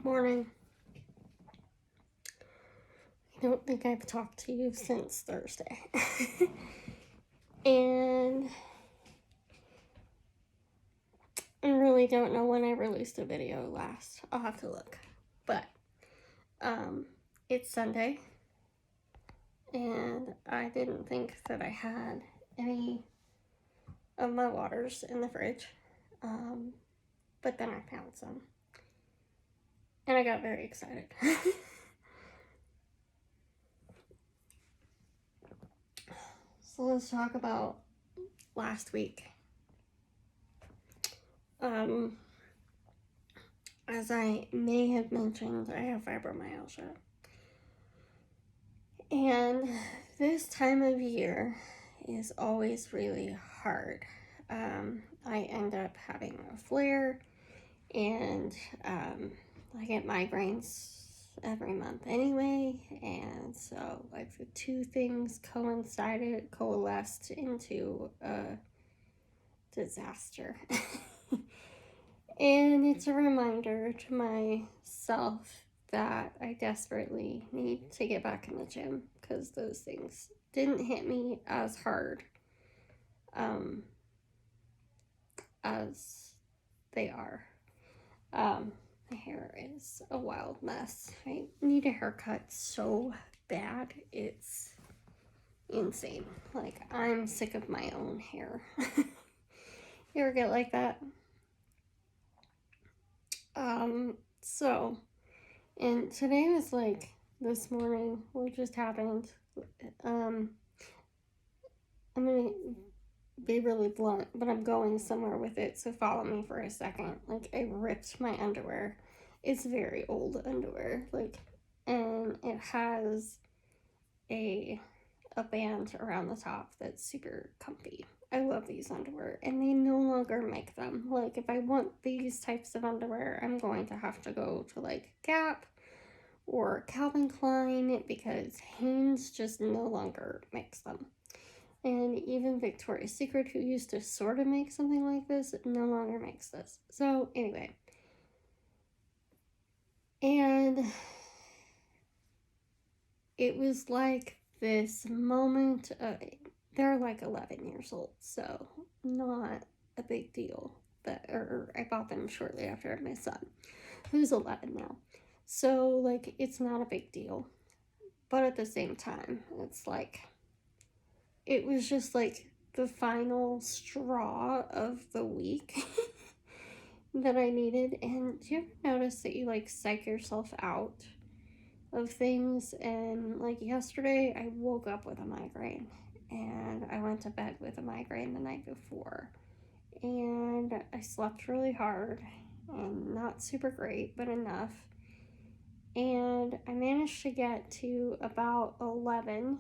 Good morning. I don't think I've talked to you since Thursday. And I really don't know when I released a video last. I'll have to look. But it's Sunday, and I didn't think that I had any of my waters in the fridge. But then I found some. And I got very excited. So let's talk about last week. As I may have mentioned, I have fibromyalgia. And this time of year is always really hard. I end up having a flare, and I get migraines every month anyway, and so like the two things coalesced into a disaster. And it's a reminder to myself that I desperately need to get back in the gym, because those things didn't hit me as hard as they are. My hair is a wild mess. I need a haircut so bad, it's insane. Like, I'm sick of my own hair. You ever get like that? And today was like this morning, what just happened. I'm gonna be really blunt, but I'm going somewhere with it, so follow me for a second. Like, I ripped my underwear. It's very old underwear, and it has a band around the top that's super comfy. I love these underwear, and they no longer make them. Like, if I want these types of underwear, I'm going to have to go to like Gap or Calvin Klein, because Hanes just no longer makes them. And even Victoria's Secret, who used to sort of make something like this, no longer makes this. So anyway, and it was like this moment they're like 11 years old, so not a big deal. Or I bought them shortly after my son, who's 11 now. So like, it's not a big deal. But at the same time, it's like, it was just like the final straw of the week that I needed. And do you ever notice that you like psych yourself out of things? And like yesterday, I woke up with a migraine, and I went to bed with a migraine the night before, and I slept really hard, and not super great, but enough. And I managed to get to about 11,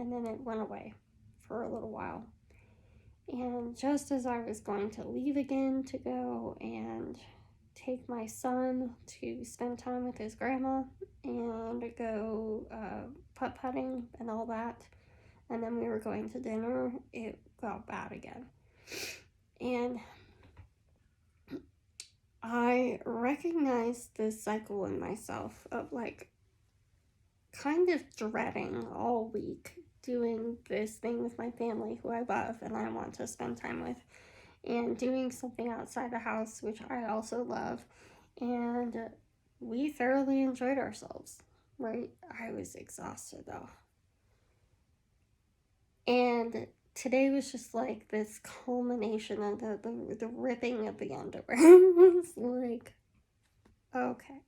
and then it went away for a little while. And just as I was going to leave again to go and take my son to spend time with his grandma and go putt-putting and all that, and then we were going to dinner, it got bad again. And I recognized this cycle in myself of like kind of dreading all week doing this thing with my family, who I love and I want to spend time with, and doing something outside the house, which I also love. And we thoroughly enjoyed ourselves, right? I was exhausted though. And today was just like this culmination of the ripping of the underwear. It was like, okay.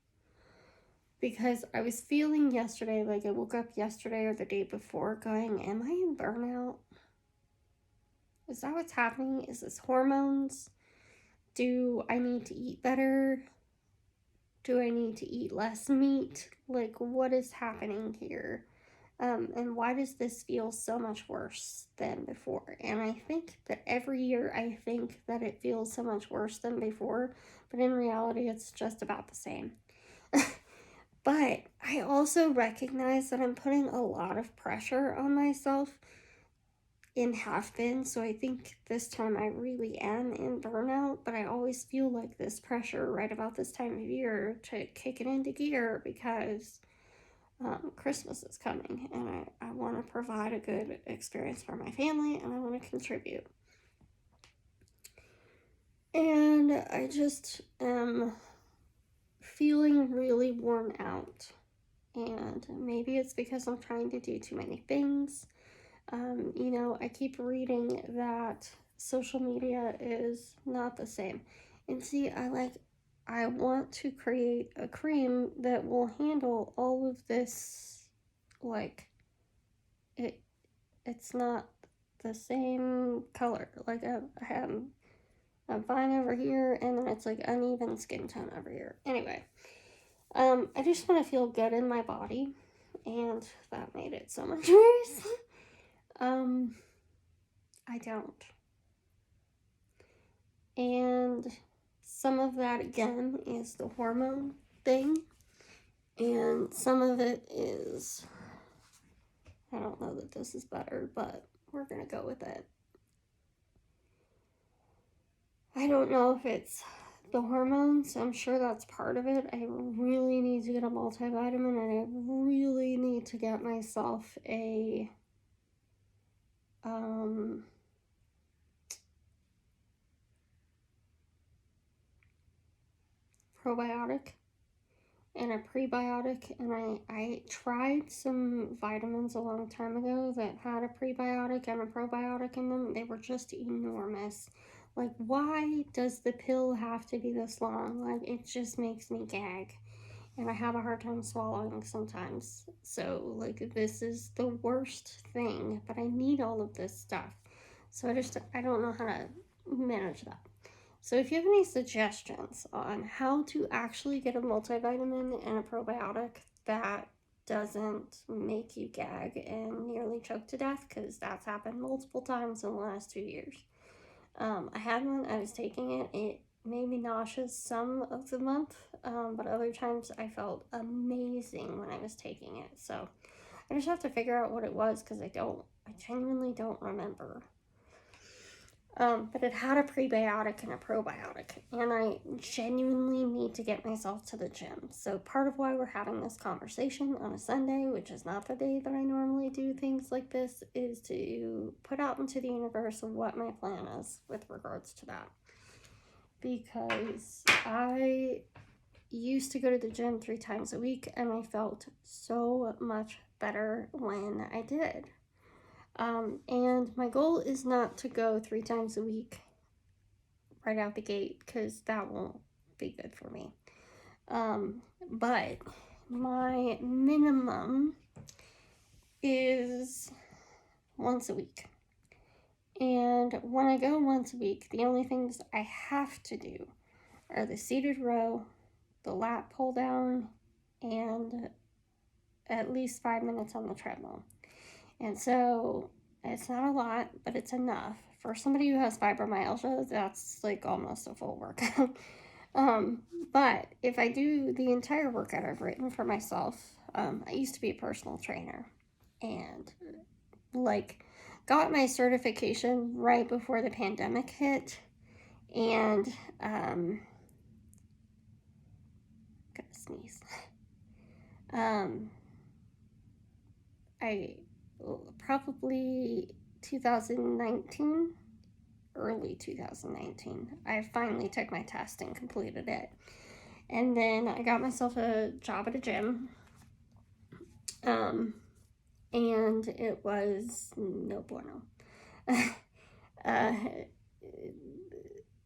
Because I was feeling yesterday, like I woke up yesterday or the day before going, am I in burnout? Is that what's happening? Is this hormones? Do I need to eat better? Do I need to eat less meat? Like, what is happening here? And why does this feel so much worse than before? And I think that every year I think that it feels so much worse than before, but in reality it's just about the same. But I also recognize that I'm putting a lot of pressure on myself and have been. So I think this time I really am in burnout, but I always feel like this pressure right about this time of year to kick it into gear because Christmas is coming and I want to provide a good experience for my family and I want to contribute. And I just am feeling really worn out. And maybe it's because I'm trying to do too many things. I keep reading that social media is not the same. And see, I want to create a cream that will handle all of this. Like, it's not the same color. Like, I have a fine over here, and then it's like uneven skin tone over here. Anyway, I just want to feel good in my body, and that made it so much worse. I don't. And some of that, again, is the hormone thing. And some of it is, I don't know that this is better, but we're going to go with it. I don't know if it's the hormones. I'm sure that's part of it. I really need to get a multivitamin and I really need to get myself a probiotic and a prebiotic, and I tried some vitamins a long time ago that had a prebiotic and a probiotic in them. They were just enormous. Like, why does the pill have to be this long? Like, it just makes me gag. And I have a hard time swallowing sometimes. So, like, this is the worst thing, but I need all of this stuff. So I don't know how to manage that. So if you have any suggestions on how to actually get a multivitamin and a probiotic that doesn't make you gag and nearly choke to death, because that's happened multiple times in the last 2 years. I had one, I was taking it, it made me nauseous some of the month, but other times I felt amazing when I was taking it. So I just have to figure out what it was because I genuinely don't remember. But it had a prebiotic and a probiotic, and I genuinely need to get myself to the gym. So part of why we're having this conversation on a Sunday, which is not the day that I normally do things like this, is to put out into the universe what my plan is with regards to that. Because I used to go to the gym 3 times a week, and I felt so much better when I did. And my goal is not to go 3 times a week right out the gate because that won't be good for me. But my minimum is once a week. And when I go once a week, the only things I have to do are the seated row, the lat pull down, and at least 5 minutes on the treadmill. And so it's not a lot, but it's enough. For somebody who has fibromyalgia, that's like almost a full workout. But if I do the entire workout I've written for myself, I used to be a personal trainer and like got my certification right before the pandemic hit. And gotta sneeze. I probably 2019, early 2019, I finally took my test and completed it. And then I got myself a job at a gym. And it was no bueno.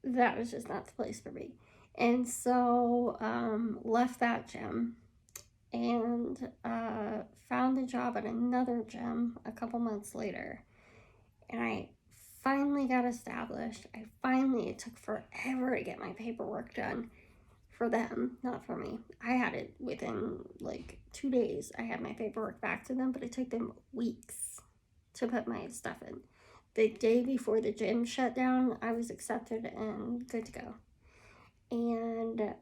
That was just not the place for me. And so left that gym and found a job at another gym a couple months later. And I finally got established. It took forever to get my paperwork done for them, not for me. I had it within like 2 days. I had my paperwork back to them, but it took them weeks to put my stuff in. The day before the gym shut down, I was accepted and good to go. And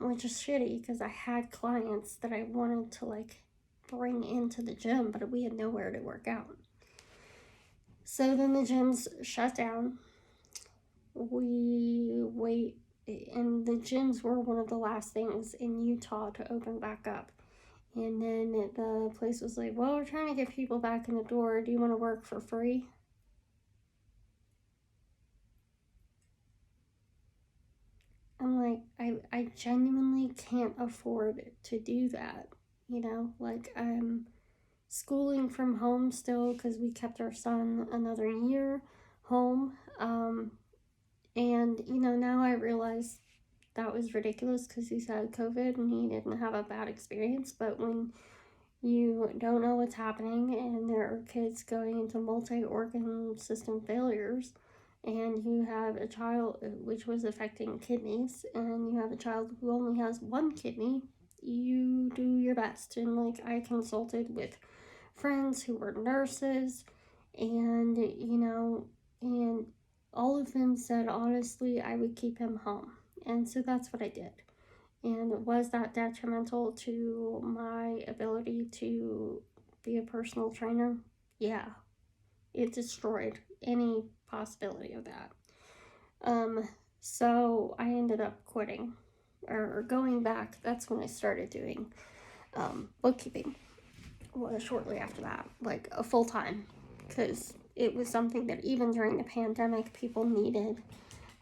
which is shitty because I had clients that I wanted to like bring into the gym, but we had nowhere to work out. So then the gyms shut down. We wait, and the gyms were one of the last things in Utah to open back up. And then the place was like, well, we're trying to get people back in the door. Do you want to work for free? I'm like, I genuinely can't afford to do that. You know, like I'm schooling from home still because we kept our son another year home. And, now I realize that was ridiculous because he's had COVID and he didn't have a bad experience. But when you don't know what's happening and there are kids going into multi-organ system failures, and you have a child which was affecting kidneys, and you have a child who only has one kidney, you do your best. And like, I consulted with friends who were nurses, and and all of them said honestly I would keep him home. And so that's what I did. And was that detrimental to my ability to be a personal trainer? Yeah, it destroyed any possibility of that. Um, so I ended up quitting or going back. That's when I started doing bookkeeping. Well, shortly after that, like a full time, because it was something that even during the pandemic people needed,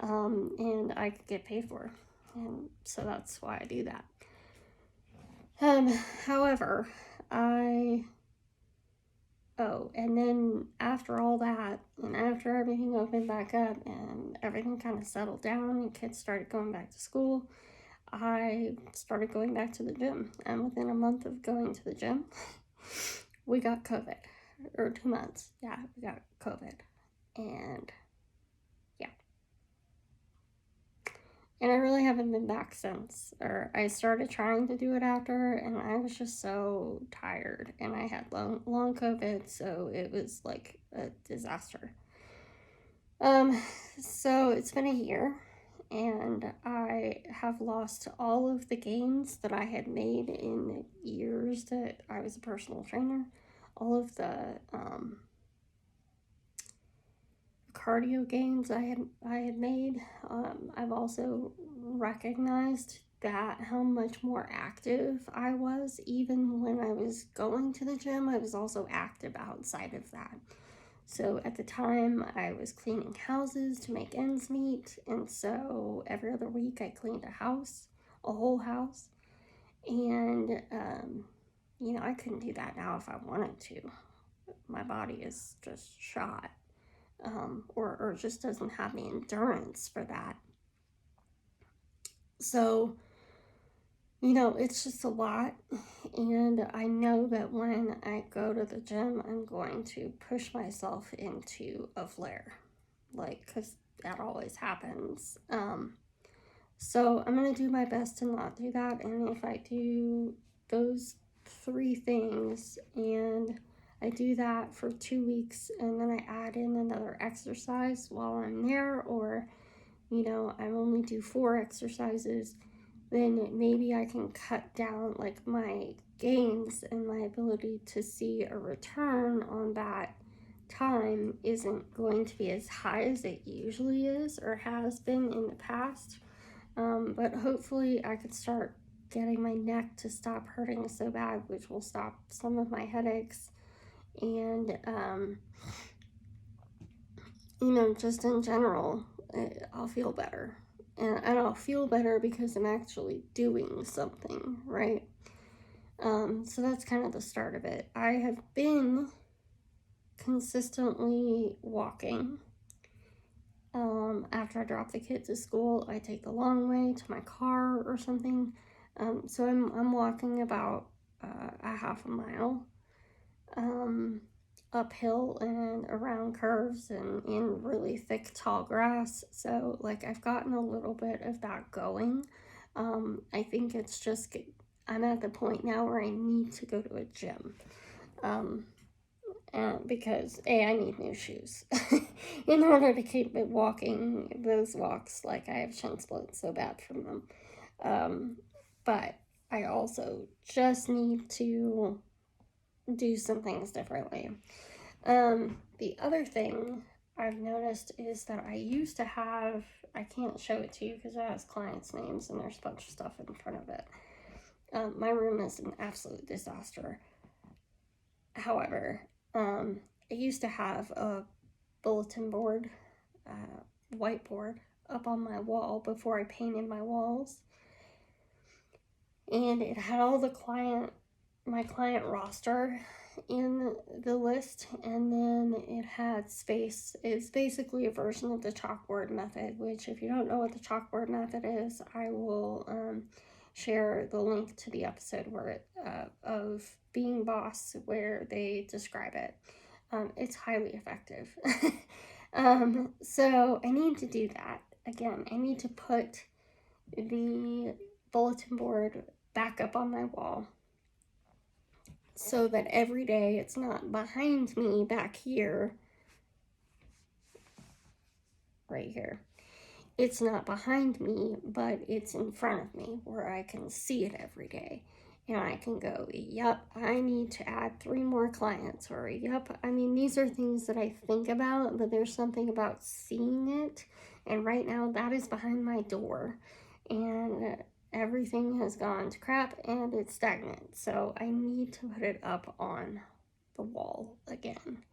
and I could get paid for, and so that's why I do that. Um, However, I and then after all that, and after everything opened back up and everything kind of settled down and kids started going back to school, I started going back to the gym. And within a month of going to the gym, we got COVID. Or 2 months, yeah, we got COVID. And yeah, and I really haven't been back since. Or I started trying to do it after, and I was just so tired, and I had long COVID, so it was like a disaster. Um, so it's been a year, and I have lost all of the gains that I had made in the years that I was a personal trainer. All of the cardio gains I had made. I've also recognized that how much more active I was. Even when I was going to the gym, I was also active outside of that. So at the time, I was cleaning houses to make ends meet, and so every other week I cleaned a whole house. And I couldn't do that now if I wanted to. My body is just shot. Or just doesn't have the endurance for that. So, it's just a lot. And I know that when I go to the gym, I'm going to push myself into a flare. Like, because that always happens. So I'm going to do my best to not do that. And if I do those 3 things and I do that for 2 weeks and then I add in another exercise while I'm there, or, I only do 4 exercises, then maybe I can cut down like my gains, and my ability to see a return on that time isn't going to be as high as it usually is or has been in the past. But hopefully I could start getting my neck to stop hurting so bad, which will stop some of my headaches. And, just in general, I'll feel better. And I'll feel better because I'm actually doing something, right? So that's kind of the start of it. I have been consistently walking. After I drop the kids at school, I take the long way to my car or something. So I'm walking about a half a mile uphill and around curves and in really thick tall grass. So like I've gotten a little bit of that going. I think it's just I'm at the point now where I need to go to a gym. Because I need new shoes in order to keep it walking those walks. Like I have shin splints so bad from them. But I also just need to do some things differently. The other thing I've noticed is that I used to have, I can't show it to you because it has clients' names and there's a bunch of stuff in front of it. My room is an absolute disaster. However, I used to have a bulletin board, whiteboard up on my wall before I painted my walls. And it had all my client roster in the list, and then it had space. It's basically a version of the chalkboard method, which, if you don't know what the chalkboard method is, I will share the link to the episode of Being Boss where they describe it. It's highly effective. So I need to do that again. I need to put the bulletin board back up on my wall so that every day it's not behind me back here, right here. It's not behind me, but it's in front of me where I can see it every day. And I can go, yep, I need to add 3 more clients, or yep, I mean, these are things that I think about, but there's something about seeing it. And right now, that is behind my door. And everything has gone to crap and it's stagnant. So I need to put it up on the wall again.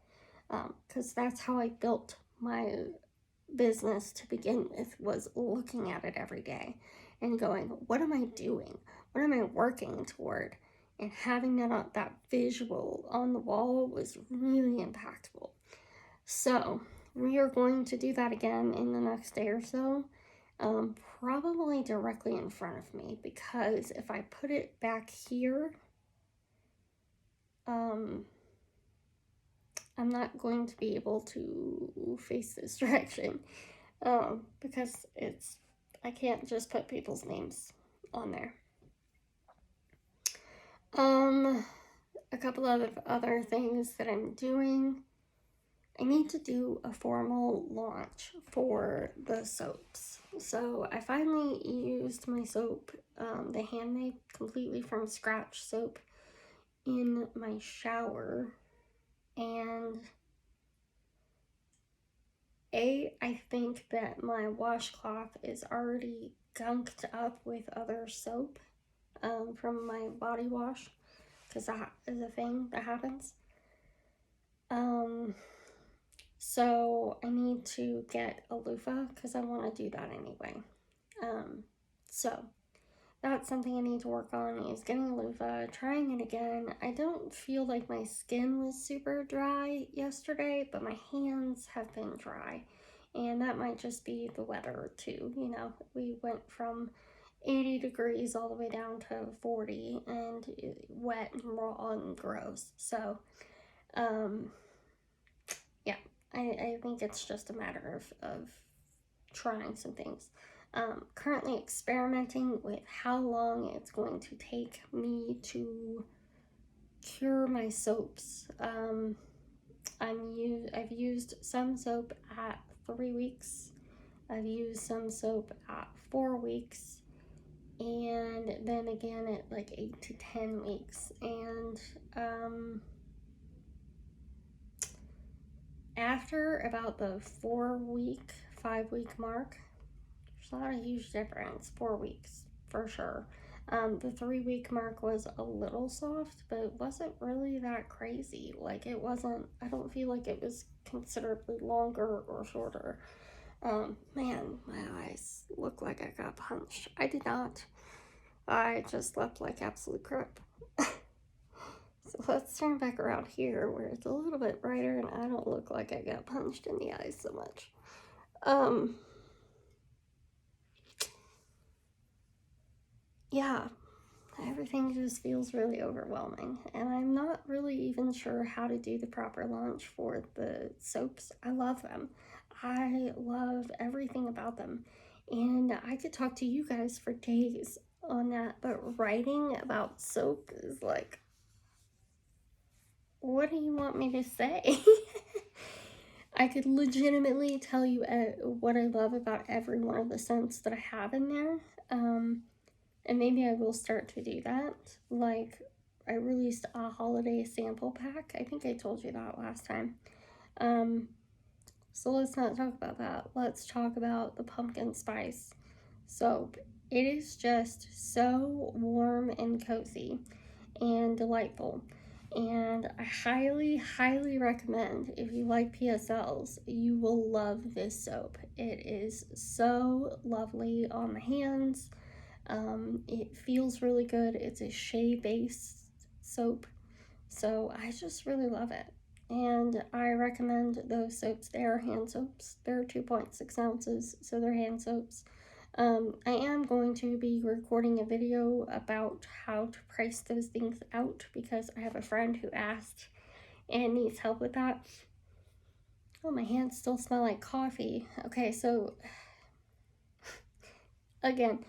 Because that's how I built my business to begin with, was looking at it every day and going, what am I doing? What am I working toward? And having that visual on the wall was really impactful. So we are going to do that again in the next day or so. Probably directly in front of me, because if I put it back here, I'm not going to be able to face this direction, because I can't just put people's names on there. A couple of other things that I'm doing. I need to do a formal launch for the soaps. So I finally used my soap, the handmade completely from scratch soap, in my shower. And I think that my washcloth is already gunked up with other soap from my body wash, because that is a thing that happens. So I need to get a loofah because I want to do that anyway. So that's something I need to work on, is getting a loofah, trying it again. I don't feel like my skin was super dry yesterday, but my hands have been dry. And that might just be the weather too. You know, we went from 80 degrees all the way down to 40 and wet and raw and gross. So, yeah, I think it's just a matter of trying some things. Currently experimenting with how long it's going to take me to cure my soaps. I've used some soap at 3 weeks. I've used some soap at 4 weeks, and then again at like 8 to 10 weeks. And after about the 5 week mark, there's not a huge difference. 4 weeks for sure. The 3 week mark was a little soft, but it wasn't really that crazy. Like, it wasn't, I don't feel like it was considerably longer or shorter. Man, my eyes look like I got punched. I did not. I just slept like absolute crap. So let's turn back around here where it's a little bit brighter and I don't look like I got punched in the eyes so much. Yeah, everything just feels really overwhelming, and I'm not really even sure how to do the proper launch for the soaps. I love them. I love everything about them, and I could talk to you guys for days on that, but writing about soap is like, what do you want me to say? I could legitimately tell you what I love about every one of the scents that I have in there. And maybe I will start to do that. Like, I released a holiday sample pack. I think I told you that last time. Um, so let's not talk about that. Let's talk about the pumpkin spice soap. It is just so warm and cozy and delightful. And I highly, highly recommend, if you like PSLs, you will love this soap. It is so lovely on the hands. It feels really good. It's a shea based soap, so I just really love it. And I recommend those soaps. They are hand soaps. They're 2.6 ounces, so they're hand soaps. I am going to be recording a video about how to price those things out because I have a friend who asked and needs help with that. Oh, my hands still smell like coffee. Okay, so again,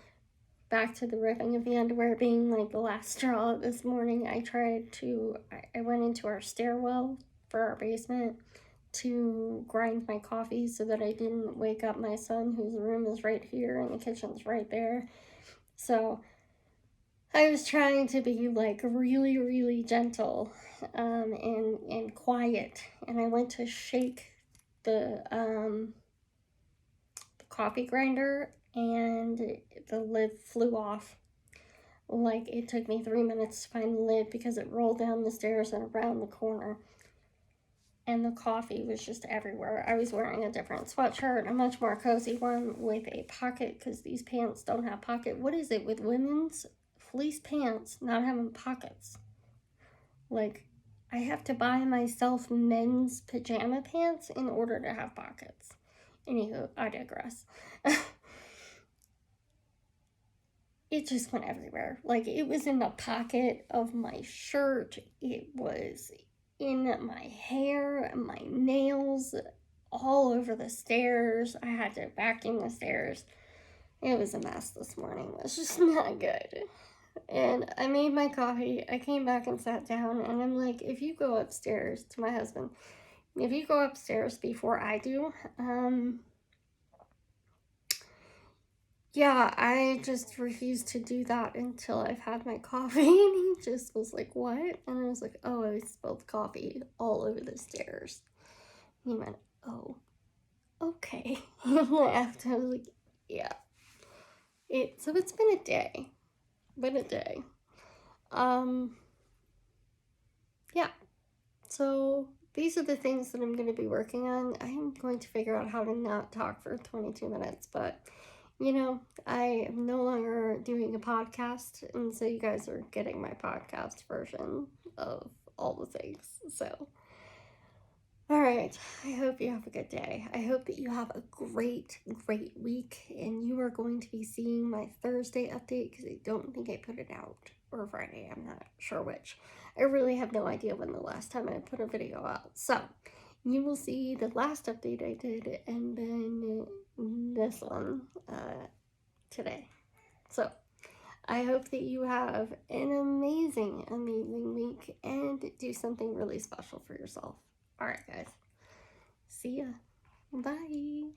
back to the ripping of the underwear being like the last straw this morning. I went into our stairwell for our basement to grind my coffee so that I didn't wake up my son, whose room is right here and the kitchen's right there. So I was trying to be like really, really gentle and quiet. And I went to shake the coffee grinder and the lid flew off. Like, it took me 3 minutes to find the lid because it rolled down the stairs and around the corner. And the coffee was just everywhere. I was wearing a different sweatshirt, a much more cozy one with a pocket because these pants don't have pocket. What is it with women's fleece pants not having pockets? Like, I have to buy myself men's pajama pants in order to have pockets. Anywho, I digress. It just went everywhere. Like, it was in the pocket of my shirt, it was in my hair, my nails, all over the stairs. I had to vacuum the stairs. It was a mess this morning. It was just not good. And I made my coffee. I came back and sat down, and I'm like, if you go upstairs, to my husband, if you go upstairs before I do, yeah, I just refused to do that until I've had my coffee. And he just was like, what? And I was like, oh, I spilled coffee all over the stairs. And he went, oh, okay. And laughed. I was like, yeah. So it's been a day. Um, yeah. So these are the things that I'm going to be working on. I'm going to figure out how to not talk for 22 minutes, but I am no longer doing a podcast, and so you guys are getting my podcast version of all the things. So, all right, I hope you have a good day. I hope that you have a great, great week, and you are going to be seeing my Thursday update because I don't think I put it out, or Friday, I'm not sure which. I really have no idea when the last time I put a video out. So, you will see the last update I did, and then this one today. So, I hope that you have an amazing, amazing week and do something really special for yourself. All right, guys. See ya. Bye.